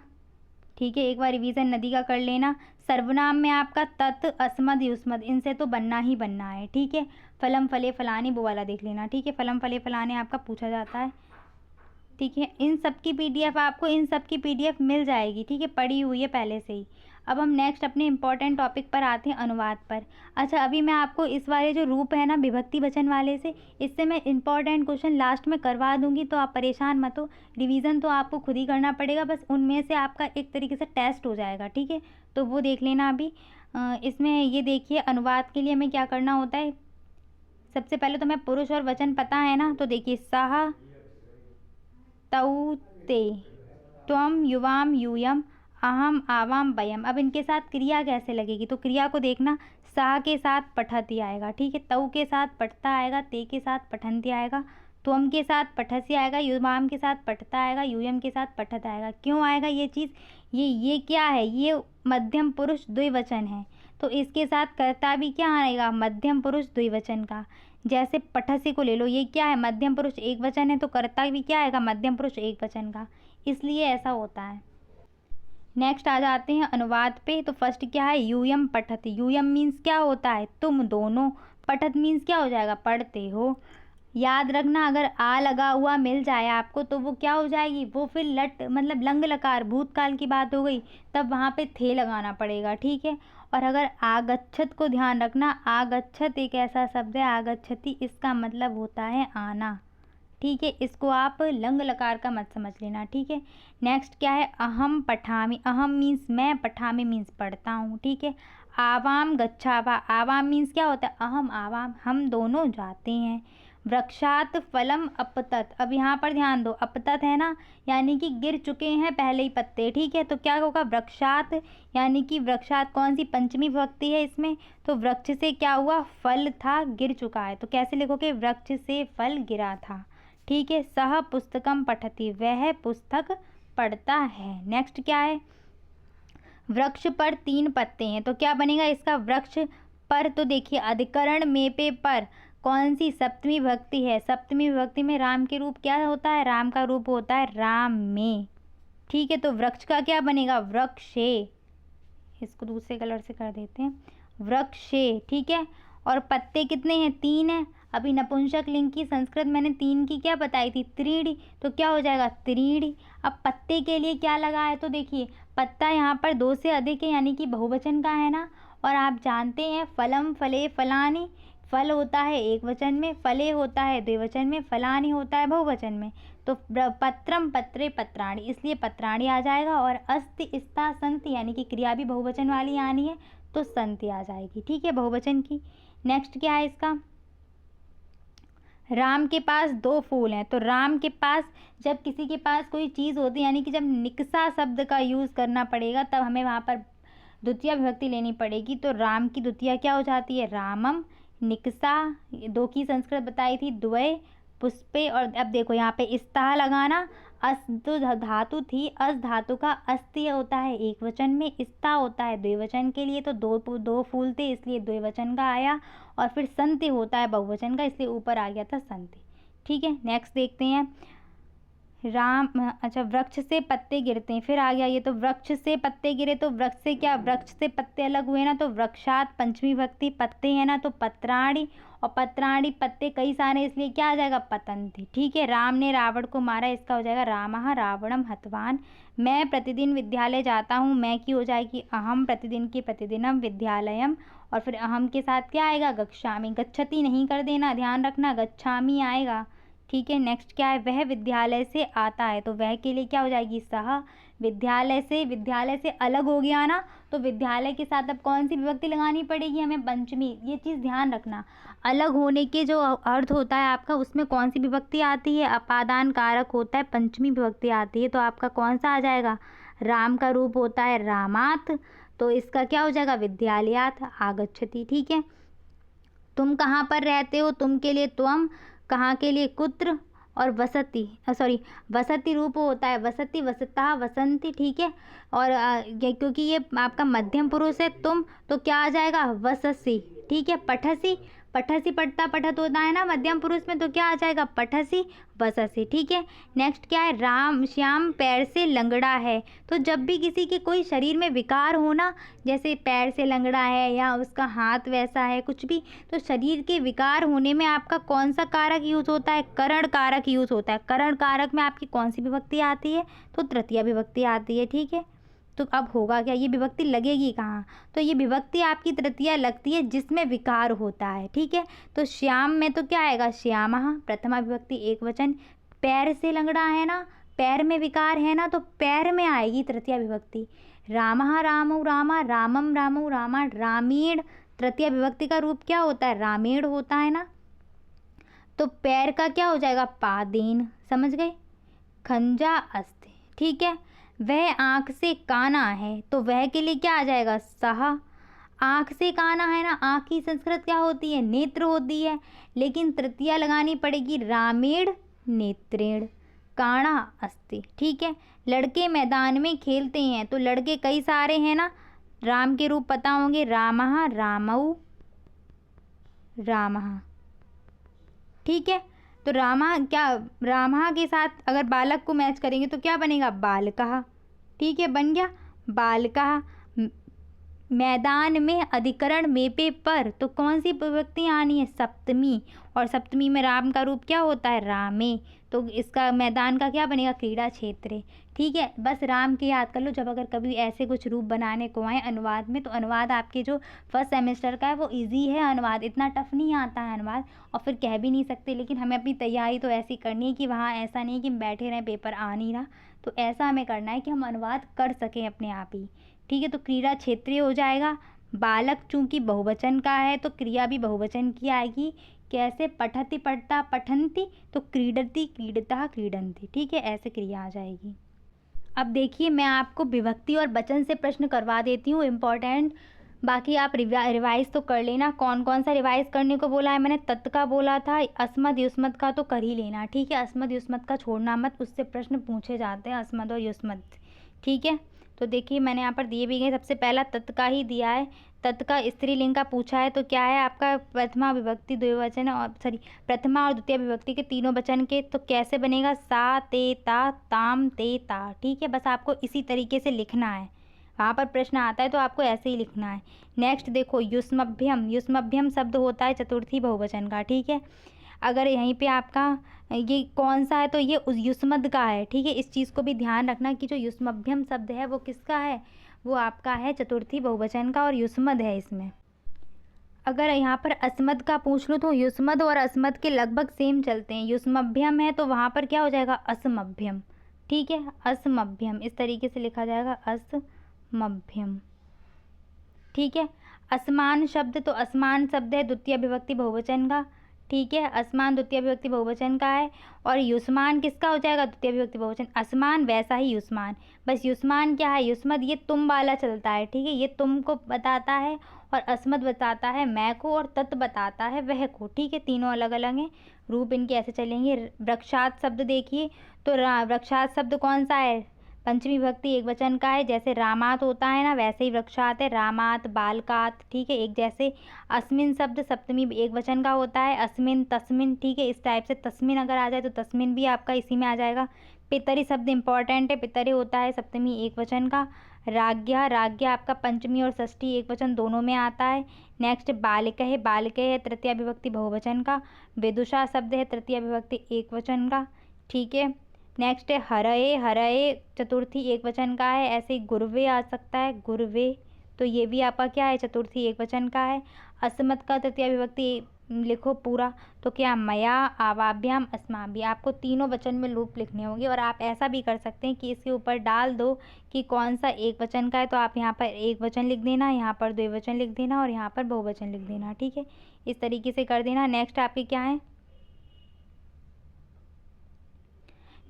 ठीक है, एक बार रिवीजन नदी का कर लेना। सर्वनाम में आपका तत् अस्मद युष्मद इनसे तो बनना ही बनना है, ठीक है। फलम फले फलानी वो वाला देख लेना, ठीक है, फलम फले फलाने आपका पूछा जाता है, ठीक है। इन सब की PDF आपको इन सब की PDF मिल जाएगी, ठीक है, पड़ी हुई है पहले से ही। अब हम नेक्स्ट अपने इम्पॉर्टेंट टॉपिक पर आते हैं, अनुवाद पर। अच्छा, अभी मैं आपको इस वाले जो रूप है ना विभक्ति वचन वाले से, इससे मैं इम्पॉर्टेंट क्वेश्चन लास्ट में करवा दूंगी, तो आप परेशान मत हो, रिवीजन तो आपको खुद ही करना पड़ेगा, बस उनमें से आपका एक तरीके से टेस्ट हो जाएगा, ठीक है। तो वो देख लेना अभी। इसमें ये देखिए अनुवाद के लिए हमें क्या करना होता है, सबसे पहले तो मैं पुरुष और वचन पता है ना, तो देखिए सह तौ ते, त्वम युवाम यूयम, अहम आवाम वयम। अब इनके साथ क्रिया कैसे लगेगी, तो क्रिया को देखना, सा के साथ पठती आएगा, ठीक है, तऊ के साथ पठता आएगा, ते के साथ पठंती आएगा, त्वम के साथ पठसी आएगा, युवाम के साथ पठता आएगा, यूयम के साथ पठत आएगा। क्यों आएगा ये चीज़, ये क्या है, ये मध्यम पुरुष द्विवचन है, तो इसके साथ कर्ता भी क्या आएगा, मध्यम पुरुष द्विवचन का। जैसे पठसी को ले लो, ये क्या है, मध्यम पुरुष एक वचन है, तो कर्ता भी क्या आएगा, मध्यम पुरुष एक वचन का, इसलिए ऐसा होता है। नेक्स्ट आ जाते हैं अनुवाद पे। तो फर्स्ट क्या है, यूयम पठत। यूयम मीन्स क्या होता है, तुम दोनों। पठत मीन्स क्या हो जाएगा, पढ़ते हो। याद रखना, अगर आ लगा हुआ मिल जाए आपको तो वो क्या हो जाएगी, वो फिर लट मतलब लंग लकार, भूतकाल की बात हो गई, तब वहाँ पे थे लगाना पड़ेगा, ठीक है। और अगर आगच्छत को ध्यान रखना, आगच्छत एक ऐसा शब्द है, आगच्छति इसका मतलब होता है आना, ठीक है, इसको आप लंग लकार का मत समझ लेना, ठीक है। नेक्स्ट क्या है, अहम पठामी। अहम मीन्स मैं, पठामी मीन्स पढ़ता हूँ, ठीक है। आवाम गच्छावा, आवाम मीन्स क्या होता है, अहम आवाम हम दोनों जाते हैं। वृक्षात फलम अपतत। अब यहाँ पर ध्यान दो, अपतत है ना, यानी कि गिर चुके हैं पहले ही पत्ते, ठीक है। तो क्या होगा, वृक्षात, यानी कि वृक्षात कौन सी पंचमी विभक्ति है इसमें, तो वृक्ष से क्या हुआ, फल था, गिर चुका है, तो कैसे लिखोगे, वृक्ष से फल गिरा था, ठीक है। सह पुस्तकम पठति, वह पुस्तक पढ़ता है। नेक्स्ट क्या है, वृक्ष पर 3 पत्ते हैं, तो क्या बनेगा इसका, वृक्ष पर, तो देखिए अधिकरण में पे पर कौन सी सप्तमी विभक्ति है, सप्तमी विभक्ति में राम के रूप क्या होता है, राम का रूप होता है राम में, ठीक है। तो वृक्ष का क्या बनेगा, वृक्षे, इसको दूसरे कलर से कर देते हैं, वृक्षे, ठीक है। और पत्ते कितने हैं, 3 हैं। अभी नपुंसक लिंग की संस्कृत मैंने 3 की क्या बताई थी, त्रीणी, तो क्या हो जाएगा, त्रीणी। अब पत्ते के लिए क्या लगा है, तो देखिए पत्ता यहाँ पर 2 से अधिक है, यानी कि बहुवचन का है ना। और आप जानते हैं फलम फले फलानी, फल होता है एक वचन में, फले होता है द्विवचन में, फलानी होता है बहुवचन में। तो पत्रम पत्रे पत्राणी, इसलिए पत्राणी आ जाएगा। और अस्ति स्था संति, यानी कि क्रिया भी बहुवचन वाली आनी है, तो संति आ जाएगी, ठीक है, बहुवचन की। नेक्स्ट क्या है इसका, राम के पास 2 फूल हैं। तो राम के पास, जब किसी के पास कोई चीज़ होती है, यानी कि जब निकसा शब्द का यूज़ करना पड़ेगा, तब हमें वहाँ पर द्वितीय विभक्ति लेनी पड़ेगी। तो राम की द्वितीय क्या हो जाती है, रामम। निकसा 2 की संस्कृत बताई थी, द्वय पुष्पे। और अब देखो यहाँ पे इस्ताह लगाना, अस तो धातु थी, अस धातु का अस्ति होता है एक वचन में, इस्ता होता है द्विवचन के लिए, तो 2 फूल थे इसलिए द्विवचन का आया। और फिर संति होता है बहुवचन का, इसलिए ऊपर आ गया था संति, ठीक है। नेक्स्ट देखते हैं, राम, अच्छा, वृक्ष से पत्ते गिरते हैं, फिर आ गया ये, तो वृक्ष से पत्ते गिरे, तो वृक्ष से क्या, वृक्ष से पत्ते अलग हुए ना, तो वृक्षात पंचमी विभक्ति, पत्ते है ना, तो पत्राणी। और पत्राणी पत्ते कई सारे, इसलिए क्या आ जाएगा, पतंती, ठीक है। राम ने रावण को मारा, इसका हो जाएगा रामः रावणम हतवान। मैं प्रतिदिन विद्यालय जाता हूँ, मैं की हो जाएगी अहम, प्रतिदिन की प्रतिदिनम विद्यालयम। और फिर अहम के साथ क्या आएगा, गच्छामि, गच्छति नहीं कर देना, ध्यान रखना, गच्छामि आएगा, ठीक है। नेक्स्ट क्या है, वह विद्यालय से आता है, तो वह के लिए क्या हो जाएगी, सह। विद्यालय से अलग हो गया ना, तो विद्यालय के साथ अब कौन सी विभक्ति लगानी पड़ेगी हमें, पंचमी। ये चीज़ ध्यान रखना, अलग होने के जो अर्थ होता है आपका, उसमें कौन सी विभक्ति आती है, अपादान कारक होता है, पंचमी विभक्ति आती है। तो आपका कौन सा आ जाएगा, राम का रूप होता है रामात, तो इसका क्या हो जाएगा, विद्यालयात आगच्छति, ठीक है। तुम कहाँ पर रहते हो, तुम के लिए त्वम, कहाँ के लिए कुत्र। और वसति, वसति रूप होता है वसति, वसता, वसंती, ठीक है। और क्योंकि ये आपका मध्यम पुरुष है तुम, तो क्या आ जाएगा, वससी, ठीक है। पठसी, पठसी पढ़ता पठत होता है ना मध्यम पुरुष में, तो क्या आ जाएगा, पठसी वससी, ठीक है। नेक्स्ट क्या है, राम श्याम पैर से लंगड़ा है। तो जब भी किसी के कोई शरीर में विकार हो ना, जैसे पैर से लंगड़ा है या उसका हाथ वैसा है कुछ भी, तो शरीर के विकार होने में आपका कौन सा कारक यूज होता है, करण कारक यूज होता है। करण कारक में आपकी कौन सी विभक्ति आती है, तो तृतीया विभक्ति आती है, ठीक है। तो अब होगा क्या, ये विभक्ति लगेगी कहाँ, तो ये विभक्ति आपकी तृतीया लगती है जिसमें विकार होता है, ठीक है। तो श्याम में तो क्या आएगा, श्यामः, प्रथमा विभक्ति एक वचन। पैर से लंगड़ा है ना, पैर में विकार है ना, तो पैर में आएगी तृतीया विभक्ति। रामः रामौ रामा, रामम रामौ रामा, रामीण, तृतीया विभक्ति का रूप क्या होता है, रामेण होता है ना, तो पैर का क्या हो जाएगा, पादेन, समझ गए। खंजा अस्ति, ठीक है। वह आँख से काना है, तो वह के लिए क्या आ जाएगा, सह। आँख से काना है ना, आँख की संस्कृत क्या होती है, नेत्र होती है, लेकिन तृतीया लगानी पड़ेगी, रामेण नेत्रेण, काणा अस्ति, ठीक है। लड़के मैदान में खेलते हैं, तो लड़के कई सारे हैं ना, राम के रूप पता होंगे, रामः रामौ रामः, ठीक है। तो रामा क्या, रामा के साथ अगर बालक को मैच करेंगे तो क्या बनेगा, बालकः, ठीक है, बन गया बालकः। मैदान में अधिकरण में पे पर, तो कौन सी विभक्ति आनी है, सप्तमी। और सप्तमी में राम का रूप क्या होता है, रामे, तो इसका मैदान का क्या बनेगा, क्रीड़ा क्षेत्र, ठीक है। बस राम के याद कर लो, जब अगर कभी ऐसे कुछ रूप बनाने को आए अनुवाद में, तो अनुवाद आपके जो फर्स्ट सेमेस्टर का है वो इजी है, अनुवाद इतना टफ नहीं आता है अनुवाद, और फिर कह भी नहीं सकते, लेकिन हमें अपनी तैयारी तो ऐसी करनी है कि वहाँ ऐसा नहीं कि हम बैठे रहें पेपर आ नहीं रहा, तो ऐसा हमें करना है कि हम अनुवाद कर सकें अपने आप ही, ठीक है। तो क्रीड़ा क्षेत्रीय हो जाएगा। बालक चूंकि बहुवचन का है तो क्रिया भी बहुवचन की आएगी, कैसे, पठति पठता पठन्ति, तो क्रीडति क्रीडतः क्रीडन्ति। ठीक है, ऐसे क्रिया आ जाएगी। अब देखिए मैं आपको विभक्ति और वचन से प्रश्न करवा देती हूँ इम्पॉर्टेंट, बाकी आप रिवाइज तो कर लेना। कौन कौन सा रिवाइज करने को बोला है मैंने, तत् का बोला था, अस्मद युष्मद का तो कर ही लेना। ठीक है, अस्मद युष्मद का छोड़ना मत, उससे प्रश्न पूछे जाते हैं, अस्मद और युष्मद। ठीक है, तो देखिए मैंने यहाँ पर दिए भी गए, सबसे पहला तत् का ही दिया है। तत् का स्त्रीलिंग का पूछा है, तो क्या है आपका, प्रथमा विभक्ति द्विवचन और प्रथमा और द्वितीय विभक्ति के तीनों वचन के, तो कैसे बनेगा, सा ते ता ताम ते ता। ठीक है, बस आपको इसी तरीके से लिखना है, वहाँ पर प्रश्न आता है तो आपको ऐसे ही लिखना है। नेक्स्ट देखो युष्मभ्यम, युष्मभ्यम शब्द होता है चतुर्थी बहुवचन का। ठीक है, अगर यहीं पे आपका ये कौन सा है, तो ये उस युष्मद का है। ठीक है, इस चीज़ को भी ध्यान रखना कि जो युष्मभ्यम शब्द है वो किसका है, वो आपका है चतुर्थी बहुवचन का और युष्मद है इसमें। अगर यहाँ पर अस्मद का पूछ लो तो युष्मद और अस्मद के लगभग सेम चलते हैं। युष्मभ्यम है तो वहाँ पर क्या हो जाएगा, असमभ्यम। ठीक है, असमभ्यम इस तरीके से लिखा जाएगा, असमभ्यम। ठीक है, असमान शब्द, तो असमान शब्द है द्वितीय विभक्ति बहुवचन का। ठीक है, असमान द्वितीय विभक्ति बहुवचन का है। और युष्मान किसका हो जाएगा, द्वितीय विभक्ति बहुवचन, असमान वैसा ही युष्मान। बस युष्मान क्या है, युष्मद ये तुम वाला चलता है। ठीक है, ये तुम को बताता है और अस्मद बताता है मैं को और तत् बताता है वह को। ठीक है, तीनों अलग अलग हैं, रूप इनके ऐसे चलेंगे। वृक्षात शब्द देखिए, तो वृक्षात शब्द कौन सा है, पंचमी विभक्ति एक वचन का है। जैसे रामात होता है ना, वैसे ही वृक्षात है, रामात बालकात। ठीक है, एक जैसे। अस्मिन शब्द सप्तमी एक वचन का होता है, अस्मिन तस्मिन। ठीक है, इस टाइप से तस्मिन अगर आ जाए तो तस्मिन भी आपका इसी में आ जाएगा। पितरी शब्द इंपॉर्टेंट है, पितरे होता है सप्तमी एक वचन का। राज्ञा, राज्ञा आपका पंचमी और षष्ठी एक वचन दोनों में आता है। नेक्स्ट बालिक है, बालिक है तृतीय विभक्ति बहुवचन का। विदुषा शब्द है तृतीय विभक्ति एक वचन का। ठीक है, नेक्स्ट है हरये, हरये चतुर्थी एक वचन का है। ऐसे ही गुरवे आ सकता है, गुरवे, तो ये भी आपका क्या है, चतुर्थी एक वचन का है। अस्मत् का तृतीय विभक्ति लिखो पूरा, तो क्या, मया आवाभ्याम अस्माभि। आपको तीनों वचन में लूप लिखने होंगे। और आप ऐसा भी कर सकते हैं कि इसके ऊपर डाल दो कि कौन सा एक वचन का है, तो आप यहाँ पर एक वचन लिख देना, यहाँ पर द्विवचन लिख देना और यहाँ पर बहुवचन लिख देना। ठीक है, इस तरीके से कर देना। नेक्स्ट आपकी क्या है,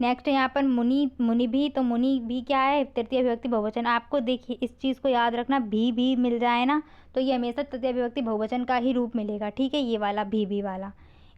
नेक्स्ट यहाँ पर मुनि, मुनि भी, तो मुनि भी क्या है, तृतीय विभक्ति बहुवचन। आपको देखिए इस चीज़ को याद रखना, भी मिल जाए ना तो ये हमेशा तृतीय विभक्ति बहुवचन का ही रूप मिलेगा। ठीक है, ये वाला भी वाला,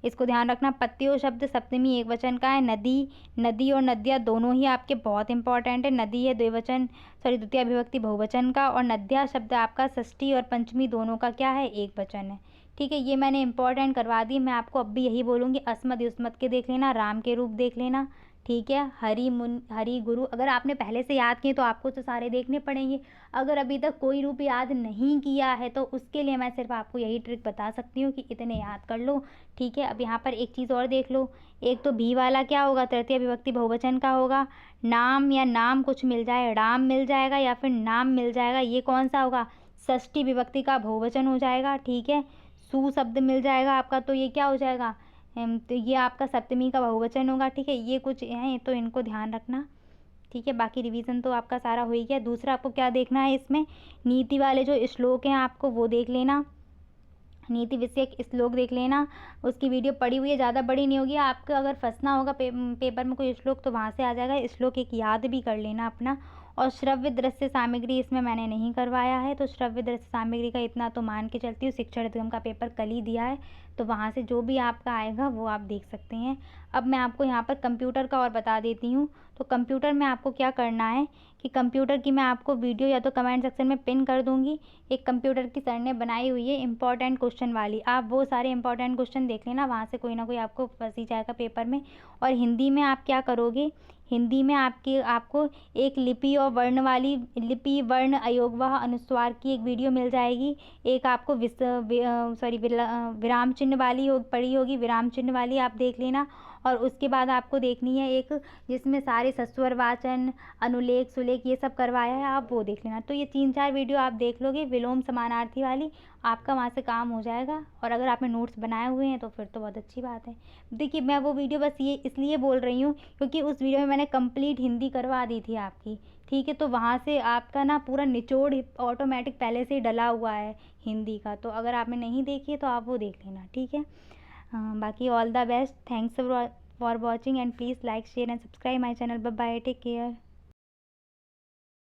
इसको ध्यान रखना। पत्तियों शब्द सप्तमी एक वचन का है। नदी, नदी और नदिया दोनों ही आपके बहुत इंपॉर्टेंट है। नदी है द्विवचन, द्वितीय विभक्ति बहुवचन का, और नद्या शब्द आपका षष्ठी और पंचमी दोनों का क्या है, एक वचन है। ठीक है, ये मैंने इंपॉर्टेंट करवा दी। मैं आपको अब भी यही बोलूँगी, अस्मद युष्मद के देख लेना, राम के रूप देख लेना। ठीक है, हरि गुरु, अगर आपने पहले से याद किए तो आपको तो सारे देखने पड़ेंगे। अगर अभी तक कोई रूप याद नहीं किया है तो उसके लिए मैं सिर्फ आपको यही ट्रिक बता सकती हूँ कि इतने याद कर लो। ठीक है, अब यहाँ पर एक चीज़ और देख लो, एक तो भी वाला क्या होगा, तृतीय विभक्ति बहुवचन का होगा। नाम या नाम कुछ मिल जाए, राम मिल जाएगा या फिर नाम मिल जाएगा, ये कौन सा होगा, षष्ठी विभक्ति का बहुवचन हो जाएगा। ठीक है, सु शब्द मिल जाएगा आपका, तो ये क्या हो जाएगा, तो ये आपका सप्तमी का बहुवचन होगा। ठीक है, ये कुछ हैं तो इनको ध्यान रखना। ठीक है, बाकी रिवीजन तो आपका सारा हो ही गया। दूसरा आपको क्या देखना है, इसमें नीति वाले जो श्लोक हैं आपको वो देख लेना, नीति विषयक श्लोक देख लेना। उसकी वीडियो पड़ी हुई है, ज़्यादा बड़ी नहीं होगी। आपको अगर फंसना होगा पेपर में कोई श्लोक तो वहाँ से आ जाएगा, श्लोक एक याद भी कर लेना अपना। और श्रव्य दृश्य सामग्री इसमें मैंने नहीं करवाया है, तो श्रव्य दृश्य सामग्री का इतना तो मान के चलती हूँ, शिक्षण अधिगम का पेपर कल ही दिया है, तो वहाँ से जो भी आपका आएगा वो आप देख सकते हैं। अब मैं आपको यहाँ पर कंप्यूटर का और बता देती हूँ। तो कंप्यूटर में आपको क्या करना है कि कंप्यूटर की मैं आपको वीडियो या तो कमेंट सेक्शन में पिन कर दूँगी। एक कंप्यूटर की सर ने बनाई हुई है इंपॉर्टेंट क्वेश्चन वाली, आप वो सारे इंपॉर्टेंट क्वेश्चन देख लेना, वहाँ से कोई ना कोई आपको फंस ही जाएगा पेपर में। और हिंदी में आप क्या करोगे, हिंदी में आपको एक लिपि और वर्ण वाली, लिपि वर्ण अयोगवाह अनुस्वार की एक वीडियो मिल जाएगी। एक आपको विराम चिन्ह वाली पड़ी होगी, विराम चिन्ह वाली आप देख लेना। और उसके बाद आपको देखनी है एक जिसमें सारे सस्वर वाचन, अनुलेख सुलेख ये सब करवाया है, आप वो देख लेना। तो ये 3-4 वीडियो आप देख लोगे विलोम समानार्थी वाली, आपका वहाँ से काम हो जाएगा। और अगर आपने नोट्स बनाए हुए हैं तो फिर तो बहुत अच्छी बात है। देखिए मैं वो वीडियो बस ये इसलिए बोल रही हूँ क्योंकि उस वीडियो में मैंने कंप्लीट हिंदी करवा दी थी आपकी। ठीक है, तो वहाँ से आपका ना पूरा निचोड़ ऑटोमेटिक पहले से ही डला हुआ है हिंदी का, तो अगर आपने नहीं देखी है तो आप वो देख लेना। ठीक है, बाकी all the best, thanks for watching and please like share and subscribe my channel. Bye bye, take care.